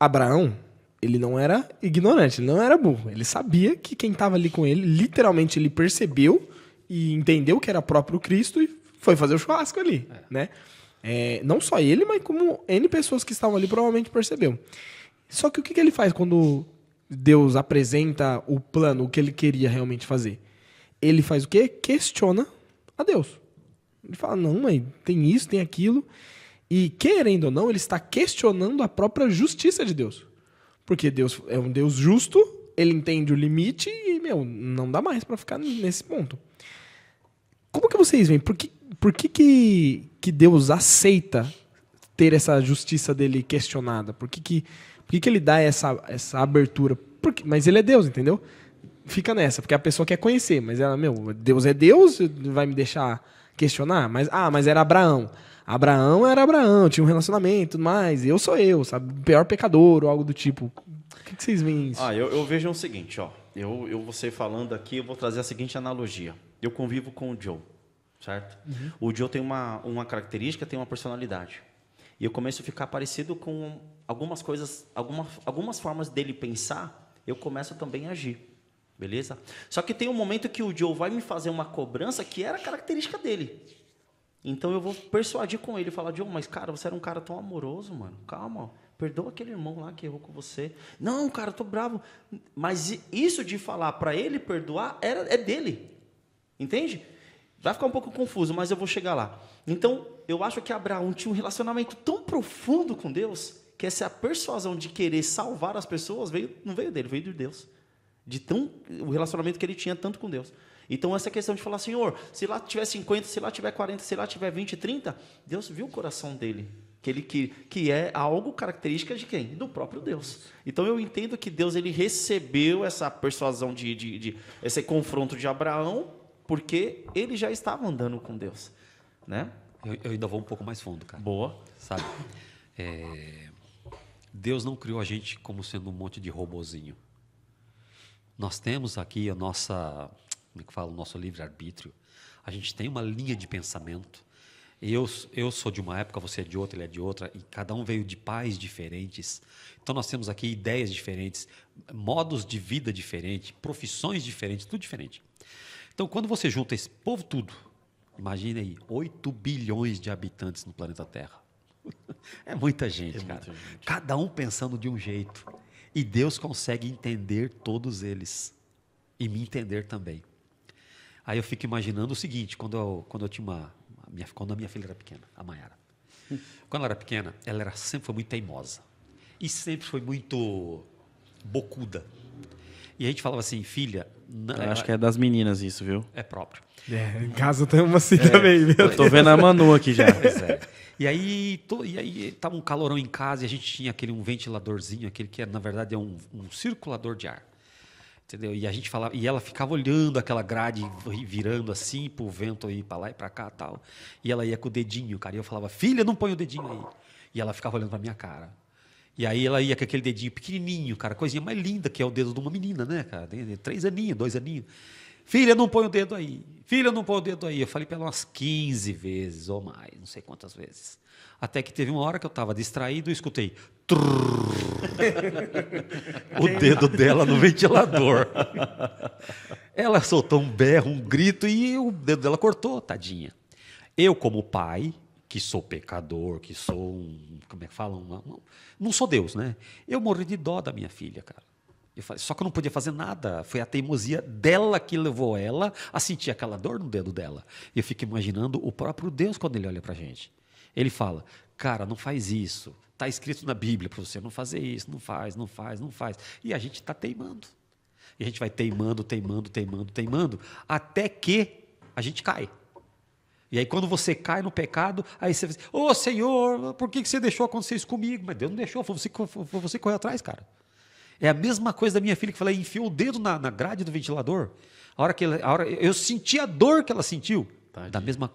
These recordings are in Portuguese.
Abraão, ele não era ignorante, ele não era burro. Ele sabia que quem estava ali com ele, literalmente ele percebeu e entendeu que era próprio Cristo e foi fazer o churrasco ali, né? Não só ele, mas como N pessoas que estavam ali provavelmente percebeu. Só que o que ele faz quando Deus apresenta o plano, o que ele queria realmente fazer? Ele faz o quê? Questiona a Deus. Ele fala, não, mas tem isso, tem aquilo. E, querendo ou não, ele está questionando a própria justiça de Deus. Porque Deus é um Deus justo, ele entende o limite e, não dá mais para ficar nesse ponto. Como que vocês veem? Por que Deus aceita ter essa justiça dele questionada? Por que ele dá essa abertura? Mas ele é Deus, entendeu? Fica nessa, porque a pessoa quer conhecer, mas ela, Deus é Deus, vai me deixar questionar? Mas era Abraão. Abraão era Abraão, tinha um relacionamento e tudo mais, eu sou eu, sabe? Pior pecador ou algo do tipo. O que vocês veem isso? Eu vejo o seguinte, você falando aqui, eu vou trazer a seguinte analogia. Eu convivo com o Joe, certo? Uhum. O Joe tem uma característica, tem uma personalidade. E eu começo a ficar parecido com algumas coisas, algumas formas dele pensar, eu começo também a agir. Beleza? Só que tem um momento que o Joe vai me fazer uma cobrança que era característica dele. Então eu vou persuadir com ele, falar, Joe, mas cara, você era um cara tão amoroso, mano. Calma, perdoa aquele irmão lá que errou com você. Não, cara, eu tô bravo. Mas isso de falar para ele perdoar é dele. Entende? Vai ficar um pouco confuso, mas eu vou chegar lá. Então, eu acho que Abraão tinha um relacionamento tão profundo com Deus, que essa persuasão de querer salvar as pessoas não veio dele, veio de Deus. O relacionamento que ele tinha tanto com Deus. Então, essa questão de falar, Senhor, se lá tiver 50, se lá tiver 40, se lá tiver 20, 30, Deus viu o coração dele. Que é algo característica de quem? Do próprio Deus. Então, eu entendo que Deus ele recebeu essa persuasão, esse confronto de Abraão, porque ele já estava andando com Deus. Né? Eu ainda vou um pouco mais fundo, cara. Boa. Sabe? Deus não criou a gente como sendo um monte de robozinho. Nós temos aqui a nossa, como é que fala, o nosso livre-arbítrio. A gente tem uma linha de pensamento. Eu sou de uma época, você é de outra, ele é de outra, e cada um veio de pais diferentes. Então nós temos aqui ideias diferentes, modos de vida diferentes, profissões diferentes, tudo diferente. Então quando você junta esse povo tudo, imagine aí, 8 bilhões de habitantes no planeta Terra. É muita gente, cara. Muita gente. Cada um pensando de um jeito. E Deus consegue entender todos eles. E me entender também. Aí eu fico imaginando o seguinte, quando eu tinha quando a minha filha era pequena, a Mayara. Quando ela era pequena, ela sempre foi muito teimosa. E sempre foi muito bocuda. E a gente falava assim, filha... Eu acho que é das meninas isso, viu? É próprio. Em casa tem uma assim também, viu? Eu tô vendo a Manu aqui já. Pois é. E aí tava um calorão em casa e a gente tinha um ventiladorzinho, aquele que na verdade é um circulador de ar. Entendeu? E a gente falava, e ela ficava olhando aquela grade virando assim pro vento ir para lá e para cá, tal. E ela ia com o dedinho, cara. E eu falava: "Filha, não põe o dedinho aí". E ela ficava olhando para minha cara. E aí ela ia com aquele dedinho pequenininho, cara, coisinha mais linda que é o dedo de uma menina, né, cara? Tem 3 aninhos, 2 aninhos. Filha, não põe o dedo aí. Filha, não põe o dedo aí. Eu falei para ela umas 15 vezes ou mais, não sei quantas vezes. Até que teve uma hora que eu estava distraído e escutei o dedo dela no ventilador. Ela soltou um berro, um grito e o dedo dela cortou, tadinha. Eu, como pai, que sou pecador, que sou como é que fala? Não sou Deus, né? Eu morri de dó da minha filha, cara. Eu falei, só que eu não podia fazer nada. Foi a teimosia dela que levou ela a sentir aquela dor no dedo dela. E eu fico imaginando o próprio Deus quando ele olha pra gente. Ele fala, cara, não faz isso. Está escrito na Bíblia para você não fazer isso. Não faz, não faz, não faz. E a gente está teimando. E a gente vai teimando, até que a gente cai. E aí quando você cai no pecado, aí você diz, ô Senhor, por que você deixou acontecer isso comigo? Mas Deus não deixou, foi você que correu atrás, cara. É a mesma coisa da minha filha que falei, enfiou o dedo na grade do ventilador. Eu senti a dor que ela sentiu. Da mesma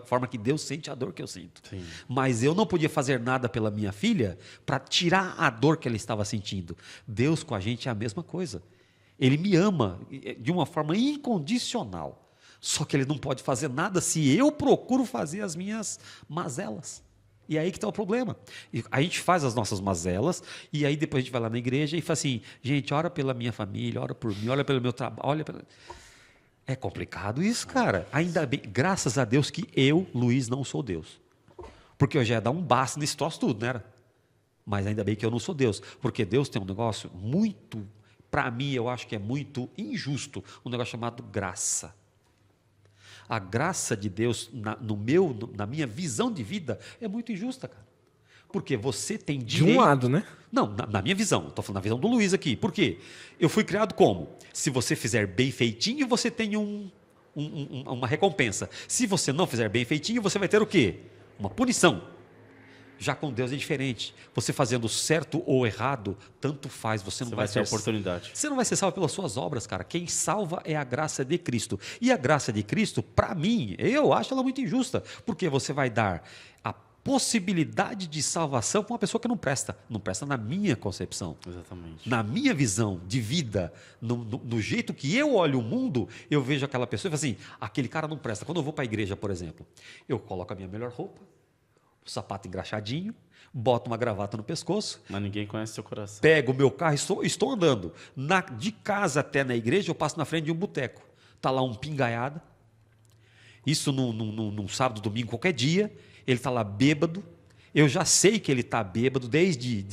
forma que Deus sente a dor que eu sinto. Sim. Mas eu não podia fazer nada pela minha filha para tirar a dor que ela estava sentindo. Deus com a gente é a mesma coisa. Ele me ama de uma forma incondicional. Só que ele não pode fazer nada se eu procuro fazer as minhas mazelas. E aí que está o problema. E a gente faz as nossas mazelas, e aí depois a gente vai lá na igreja e fala assim, gente, ora pela minha família, ora por mim, ora pelo meu trabalho, olha pela... É complicado isso, cara. Ainda bem, graças a Deus que eu, Luiz, não sou Deus. Porque eu já ia dar um basta nesse troço tudo, não era? Mas ainda bem que eu não sou Deus. Porque Deus tem um negócio muito, para mim, eu acho que é muito injusto, um negócio chamado graça. A graça de Deus, na minha visão de vida, é muito injusta, cara. Porque você tem direito... De um lado, né? Não, na minha visão. Estou falando na visão do Luiz aqui. Por quê? Eu fui criado como? Se você fizer bem feitinho, você tem uma recompensa. Se você não fizer bem feitinho, você vai ter o quê? Uma punição. Já com Deus é diferente. Você fazendo certo ou errado, tanto faz. Você não vai ter oportunidade. Você não vai ser salvo pelas suas obras, cara. Quem salva é a graça de Cristo. E a graça de Cristo, para mim, eu acho ela muito injusta. Porque você vai dar a possibilidade de salvação para uma pessoa que não presta. Não presta na minha concepção. Exatamente. Na minha visão de vida, no jeito que eu olho o mundo, eu vejo aquela pessoa e falo assim, aquele cara não presta. Quando eu vou para a igreja, por exemplo, eu coloco a minha melhor roupa, o sapato engraxadinho, boto uma gravata no pescoço. Mas ninguém conhece seu coração. Pego o meu carro e estou andando. De casa até na igreja, eu passo na frente de um boteco. Está lá um pingaiada. Isso num sábado, domingo, qualquer dia. Ele está lá bêbado. Eu já sei que ele está bêbado desde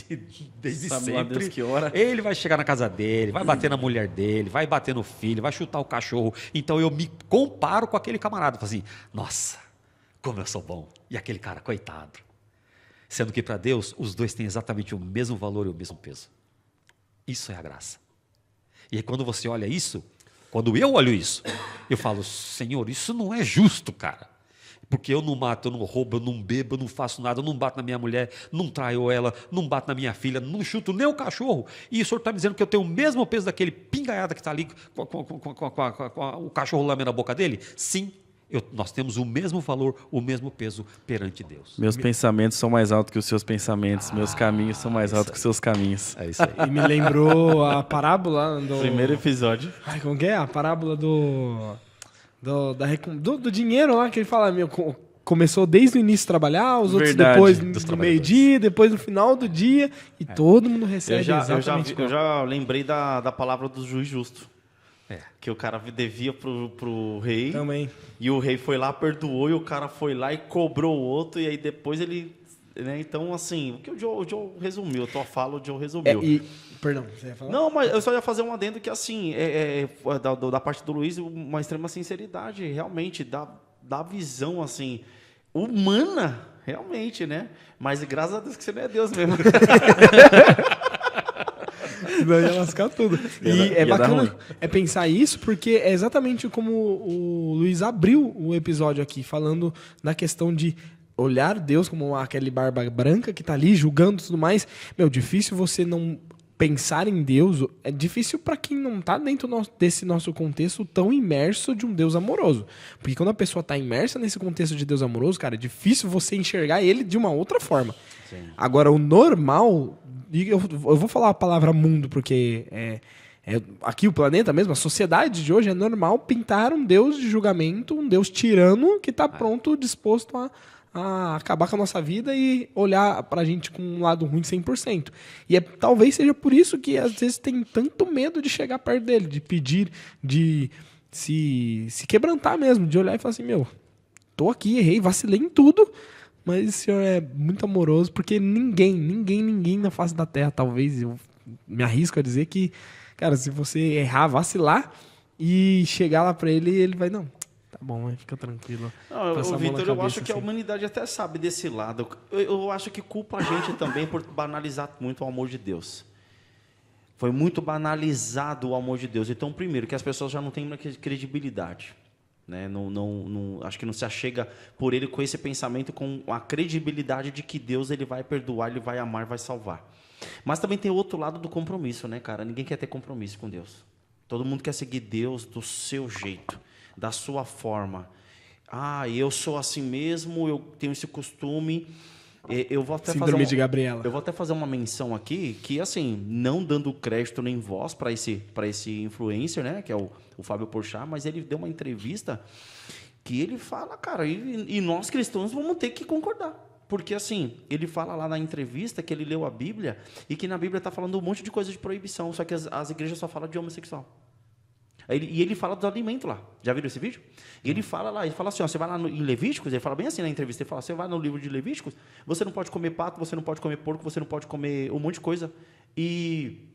Sabe sempre. lá Deus que hora. Ele vai chegar na casa dele, vai bater na mulher dele, vai bater no filho, vai chutar o cachorro. Então eu me comparo com aquele camarada. Falo assim, nossa, como eu sou bom. E aquele cara, coitado. Sendo que para Deus, os dois têm exatamente o mesmo valor e o mesmo peso. Isso é a graça. E aí, quando você olha isso, quando eu olho isso, eu falo, Senhor, isso não é justo, cara. Porque eu não mato, eu não roubo, eu não bebo, eu não faço nada, eu não bato na minha mulher, não traio ela, não bato na minha filha, não chuto nem o cachorro. E o senhor está me dizendo que eu tenho o mesmo peso daquele pingaiada que está ali com o cachorro lambendo a boca dele? Sim, nós temos o mesmo valor, o mesmo peso perante Deus. Meus pensamentos são mais altos que os seus pensamentos, meus caminhos são mais altos que os seus caminhos. É isso aí. E me lembrou a parábola do... Primeiro episódio. Ai, como que é? A parábola do dinheiro lá, que ele fala, começou desde o início a trabalhar, os outros Verdade, depois dos no meio-dia, depois no final do dia, e todo mundo recebe exatamente Eu já lembrei da palavra do juiz justo. É. Que o cara devia pro rei. Também. E o rei foi lá, perdoou, e o cara foi lá e cobrou o outro, e aí depois ele... Né? Então, assim, o que o Joe resumiu, a tua fala, o Joe resumiu. Perdão, você ia falar? Não, mas eu só ia fazer um adendo que, assim, da parte do Luiz, uma extrema sinceridade, realmente, da visão, assim, humana, realmente, né? Mas graças a Deus que você não é Deus mesmo. Senão ia lascar tudo. E é bacana pensar isso, porque é exatamente como o Luiz abriu o episódio aqui, falando da questão de olhar Deus como aquele barba branca que tá ali julgando e tudo mais. Meu, difícil você não pensar em Deus, é difícil para quem não tá dentro desse nosso contexto tão imerso de um Deus amoroso. Porque quando a pessoa tá imersa nesse contexto de Deus amoroso, cara, é difícil você enxergar ele de uma outra forma. Sim. Agora, o normal, eu vou falar a palavra mundo, porque aqui o planeta mesmo, a sociedade de hoje, é normal pintar um Deus de julgamento, um Deus tirano que tá pronto, disposto a acabar com a nossa vida e olhar pra gente com um lado ruim 100%. E talvez seja por isso que às vezes tem tanto medo de chegar perto dele, de pedir, de se quebrantar mesmo, de olhar e falar assim, meu, tô aqui, errei, vacilei em tudo, mas o Senhor é muito amoroso, porque ninguém na face da terra, talvez, eu me arrisco a dizer que, cara, se você errar, vacilar e chegar lá pra ele, ele vai, não, tá bom, fica tranquilo. Não, Vitor, eu acho que a humanidade até sabe desse lado. Eu acho que culpa a gente também por banalizar muito o amor de Deus. Foi muito banalizado o amor de Deus. Então, primeiro, que as pessoas já não têm credibilidade. Né? Acho que não se achega por ele com esse pensamento, com a credibilidade de que Deus ele vai perdoar, ele vai amar, vai salvar. Mas também tem outro lado do compromisso, né, cara? Ninguém quer ter compromisso com Deus. Todo mundo quer seguir Deus do seu jeito, da sua forma. Eu sou assim mesmo, eu tenho esse costume. Eu vou até Síndrome de Gabriela. Eu vou até fazer uma menção aqui, que assim, não dando crédito nem voz para esse influencer, né, que é o Fábio Porchat, mas ele deu uma entrevista que ele fala, cara, e nós cristãos vamos ter que concordar. Porque assim, ele fala lá na entrevista que ele leu a Bíblia e que na Bíblia está falando um monte de coisa de proibição, só que as igrejas só falam de homossexual. E ele fala do alimento lá. Já viram esse vídeo? E ele fala lá, ele fala assim, ó, você vai lá em Levíticos, ele fala bem assim na entrevista, ele fala, você vai no livro de Levíticos, você não pode comer pato, você não pode comer porco, você não pode comer um monte de coisa. E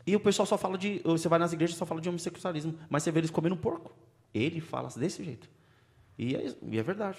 o pessoal só fala de, você vai nas igrejas só fala de homossexualismo, mas você vê eles comendo porco. Ele fala desse jeito. E é verdade.